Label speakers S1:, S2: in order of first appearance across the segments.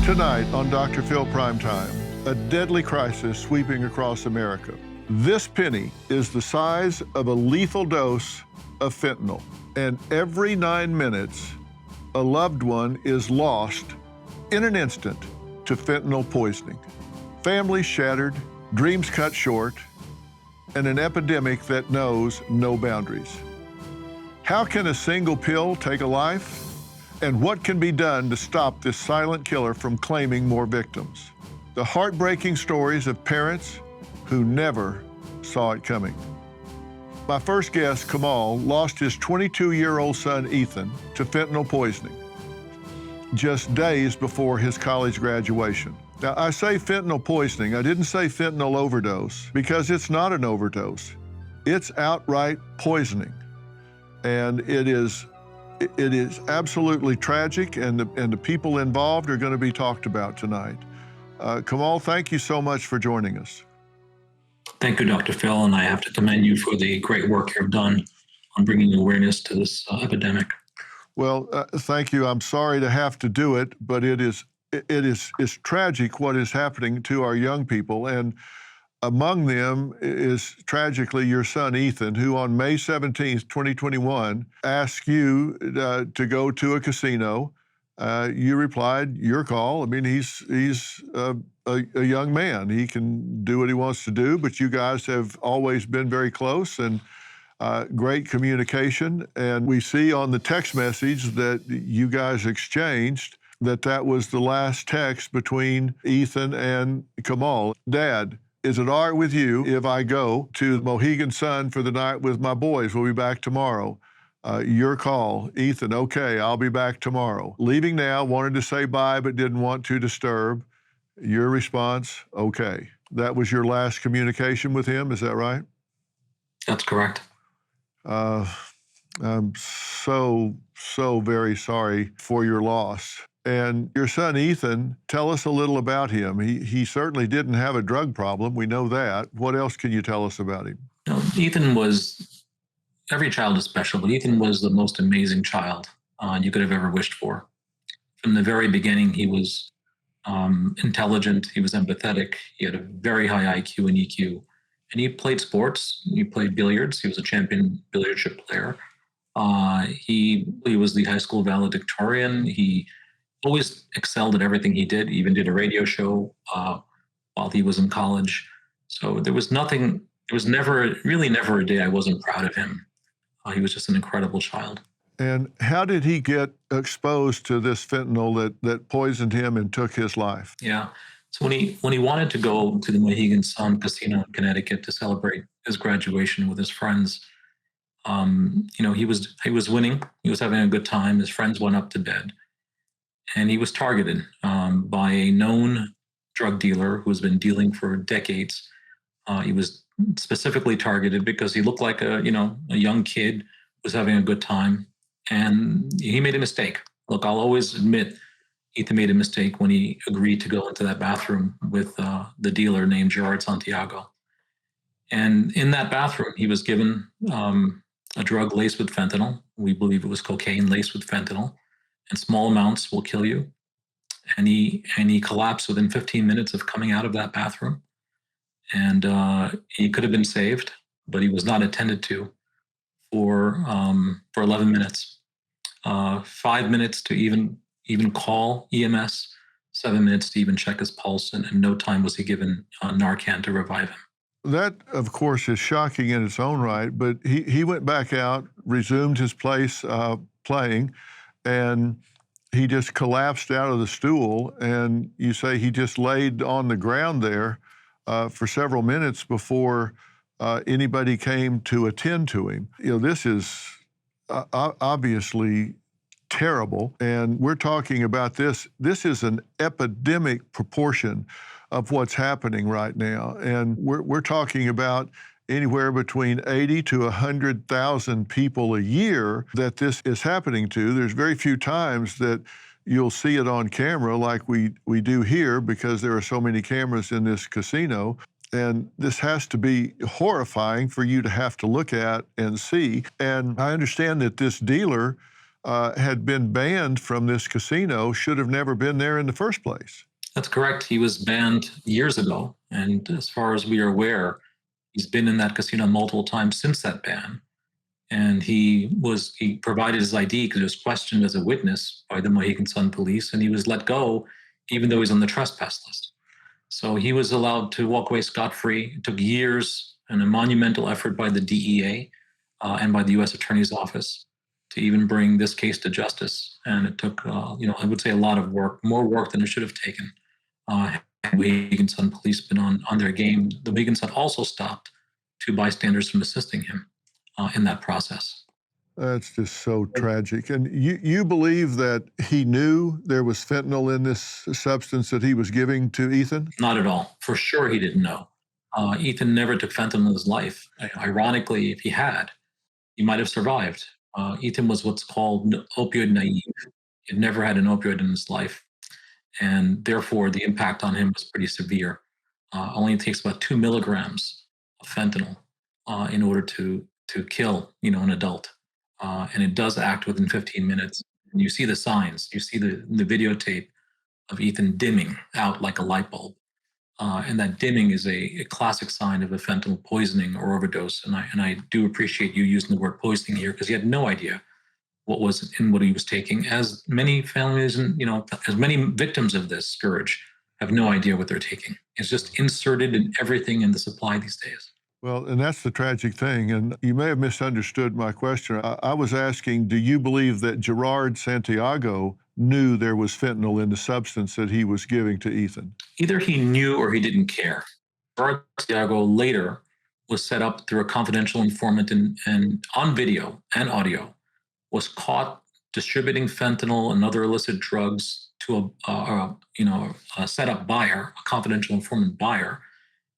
S1: Tonight on Dr. Phil Primetime, a deadly crisis sweeping across America. This penny is the size of a lethal dose of fentanyl, and every 9 minutes, a loved one is lost in an instant to fentanyl poisoning. Families shattered, dreams cut short, and an epidemic that knows no boundaries. How can a single pill take a life? And what can be done to stop this silent killer from claiming more victims? The heartbreaking stories of parents who never saw it coming. My first guest, Kamal, lost his 22-year-old son, Ethan, to fentanyl poisoning just days before his college graduation. Now, I say fentanyl poisoning. I didn't say fentanyl overdose because it's not an overdose. It's outright poisoning. And it is absolutely tragic, and the people involved are going to be talked about tonight. Kamal, thank you so much for joining us.
S2: Thank you, Dr. Phil, and I have to commend you for the great work you've done on bringing awareness to this epidemic.
S1: Well, thank you. I'm sorry to have to do it, but it's tragic what is happening to our young people, and among them is tragically your son, Ethan, who on May 17th, 2021, asked you to go to a casino. You replied, your call. I mean, he's a young man. He can do what he wants to do, but you guys have always been very close and great communication. And we see on the text message that you guys exchanged that was the last text between Ethan and Kamal. Dad, is it all right with you if I go to Mohegan Sun for the night with my boys? We'll be back tomorrow. Your call. Ethan, okay, I'll be back tomorrow. Leaving now, wanted to say bye, but didn't want to disturb. Your response, okay. That was your last communication with him, is that right?
S2: That's correct.
S1: I'm so very sorry for your loss. And your son, Ethan, tell us a little about him. He certainly didn't have a drug problem. We know that. What else can you tell us about him?
S2: Ethan was, every child is special, but Ethan was the most amazing child you could have ever wished for. From the very beginning, he was intelligent, he was empathetic, he had a very high IQ and EQ, and he played sports. He played billiards. He was a champion billiardship player. He was the high school valedictorian. He always excelled at everything he did. He even did a radio show while he was in college. So there was never a day I wasn't proud of him. He was just an incredible child.
S1: And how did he get exposed to this fentanyl that poisoned him and took his life?
S2: Yeah. So when he wanted to go to the Mohegan Sun Casino in Connecticut to celebrate his graduation with his friends, he was winning. He was having a good time. His friends went up to bed. And he was targeted by a known drug dealer who's been dealing for decades. He was specifically targeted because he looked like a young kid, was having a good time, and he made a mistake. Look, I'll always admit Ethan made a mistake when he agreed to go into that bathroom with the dealer named Gerard Santiago. And in that bathroom, he was given a drug laced with fentanyl. We believe it was cocaine laced with fentanyl. And small amounts will kill you. And he collapsed within 15 minutes of coming out of that bathroom. And he could have been saved, but he was not attended to for 11 minutes. 5 minutes to even call EMS, 7 minutes to even check his pulse, and no time was he given Narcan to revive him.
S1: That, of course, is shocking in its own right, but he went back out, resumed his place playing, and he just collapsed out of the stool, and you say he just laid on the ground there for several minutes before anybody came to attend to him. This is obviously terrible, and we're talking about this. This is an epidemic proportion of what's happening right now, and we're talking about anywhere between 80 to 100,000 people a year that this is happening to. There's very few times that you'll see it on camera like we do here because there are so many cameras in this casino. And this has to be horrifying for you to have to look at and see. And I understand that this dealer had been banned from this casino should have never been there in the first place.
S2: That's correct. He was banned years ago. And as far as we are aware, he's been in that casino multiple times since that ban. And he provided his ID because he was questioned as a witness by the Mohegan Sun police, and he was let go even though he's on the trespass list. So he was allowed to walk away scot-free. It took years and a monumental effort by the DEA and by the U.S. Attorney's Office to even bring this case to justice. And it took, I would say a lot of work, more work than it should have taken. The Mohegan Sun police been on their game. The Mohegan Sun also stopped 2 bystanders from assisting him in that process.
S1: That's just so tragic. And you believe that he knew there was fentanyl in this substance that he was giving to Ethan?
S2: Not at all. For sure he didn't know. Ethan never took fentanyl in his life. Ironically, if he had, he might have survived. Ethan was what's called opioid naive. He had never had an opioid in his life. And therefore, the impact on him was pretty severe. Only takes about 2 milligrams of fentanyl in order to kill, an adult. And it does act within 15 minutes. And you see the signs. You see the videotape of Ethan dimming out like a light bulb. And that dimming is a classic sign of a fentanyl poisoning or overdose. And I do appreciate you using the word poisoning here, because he had no idea what was in what he was taking. As many families and, as many victims of this scourge have no idea what they're taking. It's just inserted in everything in the supply these days.
S1: Well, and that's the tragic thing. And you may have misunderstood my question. I was asking, do you believe that Gerard Santiago knew there was fentanyl in the substance that he was giving to Ethan?
S2: Either he knew or he didn't care. Gerard Santiago later was set up through a confidential informant and on video and audio was caught distributing fentanyl and other illicit drugs to a set up buyer, a confidential informant buyer.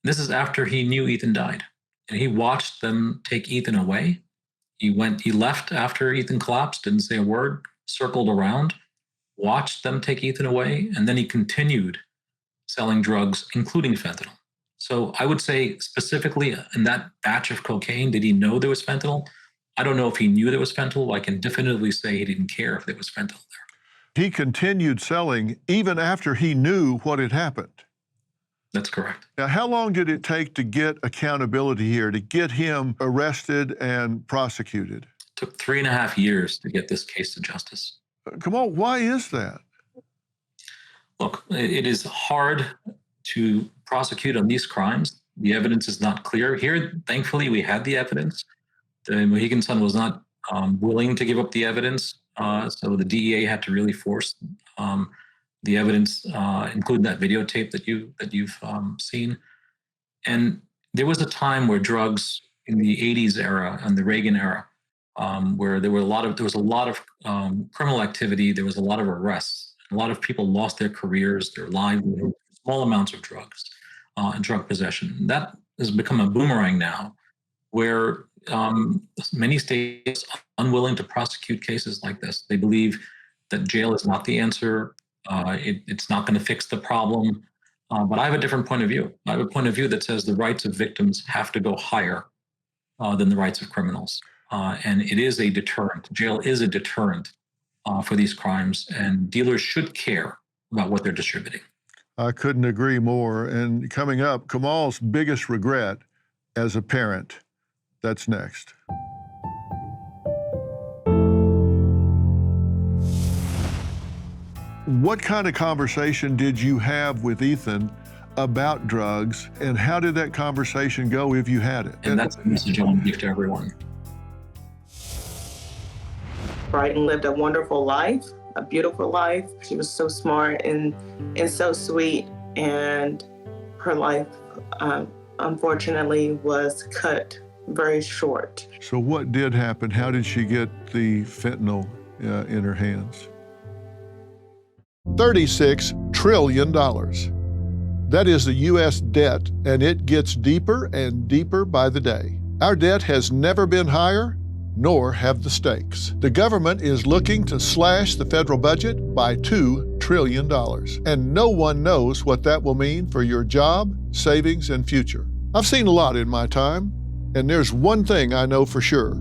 S2: This is after he knew Ethan died. And he watched them take Ethan away. He left after Ethan collapsed, didn't say a word, circled around, watched them take Ethan away, and then he continued selling drugs, including fentanyl. So I would say specifically in that batch of cocaine, did he know there was fentanyl? I don't know if he knew there was fentanyl. I can definitively say he didn't care if there was fentanyl there.
S1: He continued selling even after he knew what had happened.
S2: That's correct.
S1: Now, how long did it take to get accountability here, to get him arrested and prosecuted?
S2: It took 3.5 years to get this case to justice.
S1: Come on, why is that?
S2: Look, it is hard to prosecute on these crimes. The evidence is not clear. Here, thankfully, we had the evidence. The Mohegan Sun was not willing to give up the evidence, so the DEA had to really force the evidence, including that videotape that you've seen. And there was a time where drugs in the 80s era and the Reagan era, where there was a lot of criminal activity, there was a lot of arrests, a lot of people lost their careers, their livelihood, small amounts of drugs and drug possession. That has become a boomerang now, where many states are unwilling to prosecute cases like this. They believe that jail is not the answer. It's not going to fix the problem. But I have a different point of view. I have a point of view that says the rights of victims have to go higher than the rights of criminals. And it is a deterrent. Jail is a deterrent for these crimes, and dealers should care about what they're distributing.
S1: I couldn't agree more. And coming up, Kamal's biggest regret as a parent. That's next. What kind of conversation did you have with Ethan about drugs, and how did that conversation go if you had it?
S2: And that's a message I want to give to everyone.
S3: Brighton lived a wonderful life, a beautiful life. She was so smart and so sweet, and her life, unfortunately, was cut very short.
S1: So what did happen? How did she get the fentanyl in her hands? $36 trillion. That is the U.S. debt, and it gets deeper and deeper by the day. Our debt has never been higher, nor have the stakes. The government is looking to slash the federal budget by $2 trillion, and no one knows what that will mean for your job, savings, and future. I've seen a lot in my time, and there's one thing I know for sure.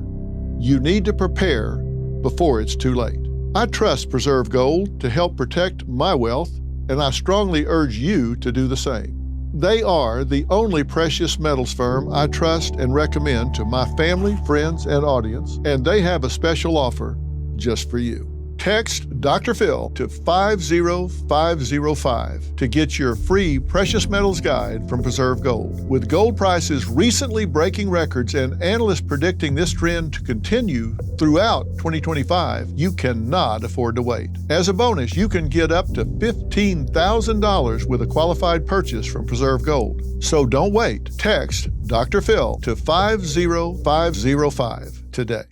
S1: You need to prepare before it's too late. I trust Preserve Gold to help protect my wealth, and I strongly urge you to do the same. They are the only precious metals firm I trust and recommend to my family, friends, and audience, and they have a special offer just for you. Text Dr. Phil to 50505 to get your free precious metals guide from Preserve Gold. With gold prices recently breaking records and analysts predicting this trend to continue throughout 2025, you cannot afford to wait. As a bonus, you can get up to $15,000 with a qualified purchase from Preserve Gold. So don't wait. Text Dr. Phil to 50505 today.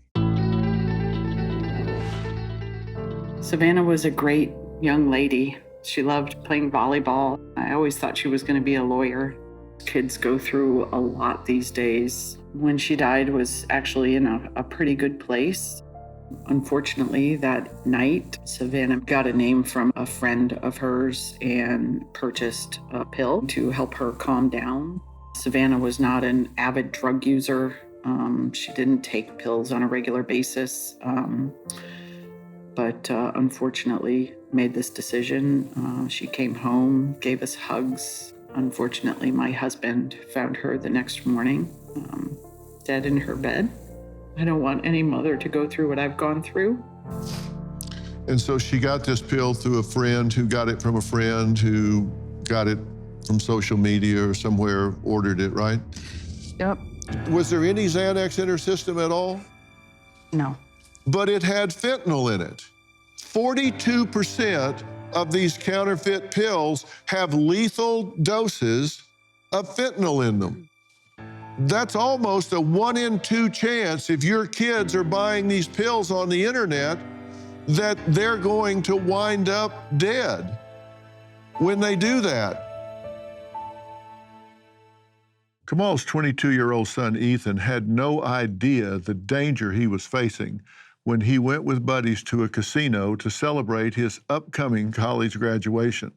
S4: Savannah was a great young lady. She loved playing volleyball. I always thought she was going to be a lawyer. Kids go through a lot these days. When she died was actually in a pretty good place. Unfortunately, that night, Savannah got a name from a friend of hers and purchased a pill to help her calm down. Savannah was not an avid drug user. She didn't take pills on a regular basis. But unfortunately made this decision. She came home, gave us hugs. Unfortunately, my husband found her the next morning, dead in her bed. I don't want any mother to go through what I've gone through.
S1: And so she got this pill through a friend who got it from a friend who got it from social media or somewhere, ordered it, right?
S4: Yep.
S1: Was there any Xanax in her system at all?
S4: No.
S1: But it had fentanyl in it. 42% of these counterfeit pills have lethal doses of fentanyl in them. That's almost a 1 in 2 chance if your kids are buying these pills on the internet that they're going to wind up dead when they do that. Kamal's 22-year-old son, Ethan, had no idea the danger he was facing when he went with buddies to a casino to celebrate his upcoming college graduation.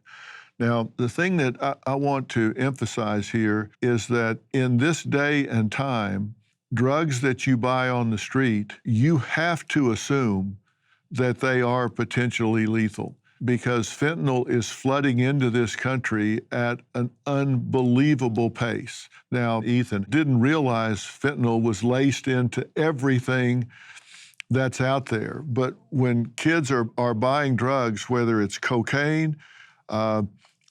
S1: Now, the thing that I want to emphasize here is that in this day and time, drugs that you buy on the street, you have to assume that they are potentially lethal because fentanyl is flooding into this country at an unbelievable pace. Now, Ethan didn't realize fentanyl was laced into everything that's out there. But when kids are buying drugs, whether it's cocaine,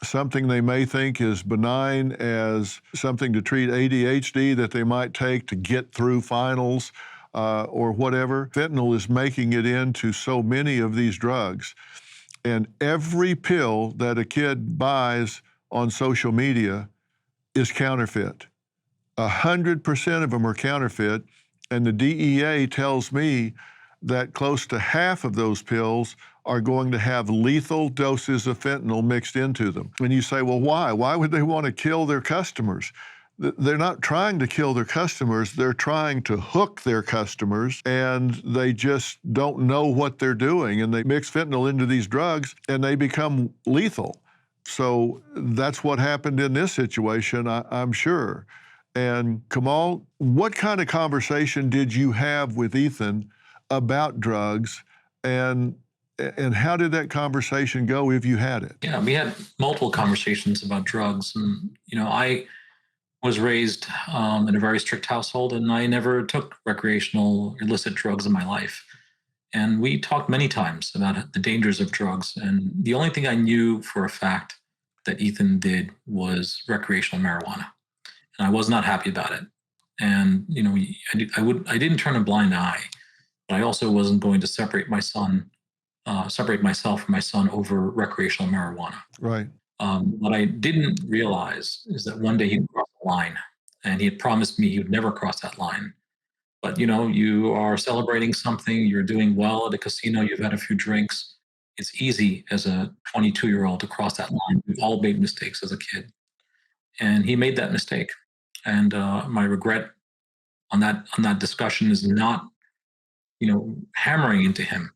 S1: something they may think is benign as something to treat ADHD that they might take to get through finals or whatever, fentanyl is making it into so many of these drugs. And every pill that a kid buys on social media is counterfeit. 100% of them are counterfeit. And the DEA tells me that close to half of those pills are going to have lethal doses of fentanyl mixed into them. And you say, well, why? Why would they want to kill their customers? They're not trying to kill their customers. They're trying to hook their customers, and they just don't know what they're doing. And they mix fentanyl into these drugs, and they become lethal. So that's what happened in this situation, I'm sure. And Kamal, what kind of conversation did you have with Ethan about drugs, and how did that conversation go if you had it?
S2: Yeah, we had multiple conversations about drugs. And, I was raised in a very strict household, and I never took recreational illicit drugs in my life. And we talked many times about the dangers of drugs. And the only thing I knew for a fact that Ethan did was recreational marijuana. And I was not happy about it. And, I didn't turn a blind eye, but I also wasn't going to separate myself from my son over recreational marijuana.
S1: Right.
S2: What I didn't realize is that one day he'd cross the line, and he had promised me he would never cross that line. But, you are celebrating something, you're doing well at a casino, you've had a few drinks. It's easy as a 22-year-old to cross that line. We've all made mistakes as a kid. And he made that mistake. And my regret on that discussion is not, hammering into him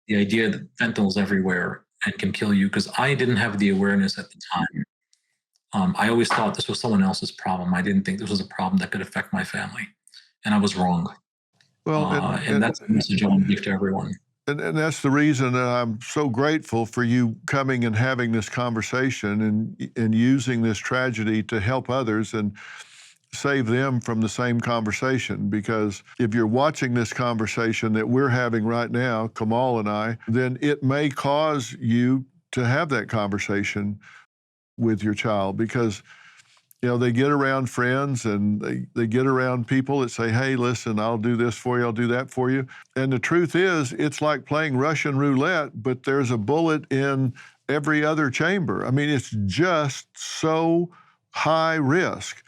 S2: the idea that fentanyl's everywhere and can kill you, because I didn't have the awareness at the time. I always thought this was someone else's problem. I didn't think this was a problem that could affect my family, and I was wrong.
S1: Well,
S2: and that's the message I want to give to everyone.
S1: And that's the reason that I'm so grateful for you coming and having this conversation and using this tragedy to help others and save them from the same conversation. Because if you're watching this conversation that we're having right now, Kamal and I, then it may cause you to have that conversation with your child, because they get around friends and they get around people that say, hey, listen, I'll do this for you, I'll do that for you. And the truth is, it's like playing Russian roulette, but there's a bullet in every other chamber. I mean, it's just so high risk.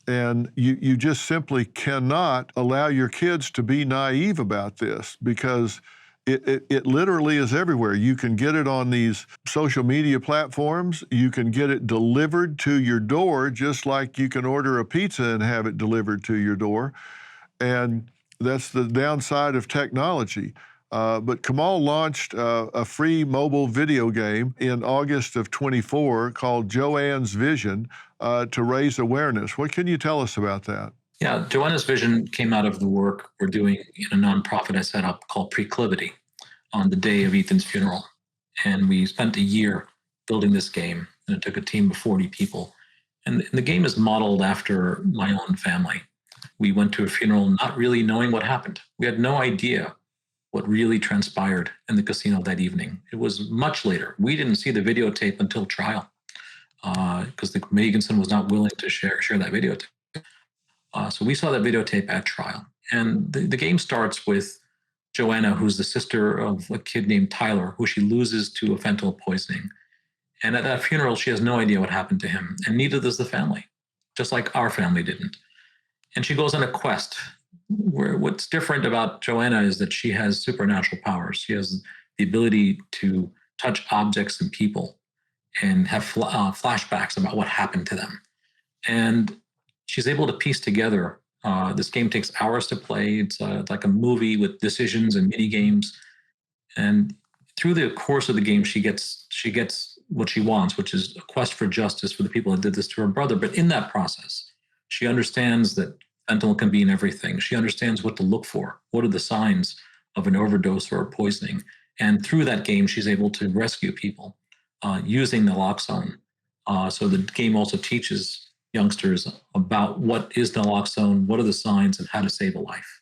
S1: And you just simply cannot allow your kids to be naive about this, because it literally is everywhere. You can get it on these social media platforms. You can get it delivered to your door, just like you can order a pizza and have it delivered to your door. And that's the downside of technology. But Kamal launched a free mobile video game in August of 24 called Joanne's Vision to raise awareness. What can you tell us about that?
S2: Yeah, Joanna's Vision came out of the work we're doing in a nonprofit I set up called Preclivity on the day of Ethan's funeral. And we spent a year building this game, and it took a team of 40 people. And the game is modeled after my own family. We went to a funeral not really knowing what happened. We had no idea what really transpired in the casino that evening. It was much later. We didn't see the videotape until trial because the Higginson was not willing to share that videotape. So we saw that videotape at trial. And the game starts with Joanna, who's the sister of a kid named Tyler, who she loses to a fentanyl poisoning. And at that funeral, she has no idea what happened to him, and neither does the family, just like our family didn't. And she goes on a quest where what's different about Joanna is that she has supernatural powers. She has the ability to touch objects and people and have flashbacks about what happened to them. And she's able to piece together. This game takes hours to play. It's like a movie with decisions and mini games. And through the course of the game, she gets what she wants, which is a quest for justice for the people that did this to her brother. But in that process, she understands that fentanyl can be in everything. She understands what to look for. What are the signs of an overdose or a poisoning? And through that game, she's able to rescue people using naloxone. So the game also teaches youngsters about what is naloxone, what are the signs, and how to save a life.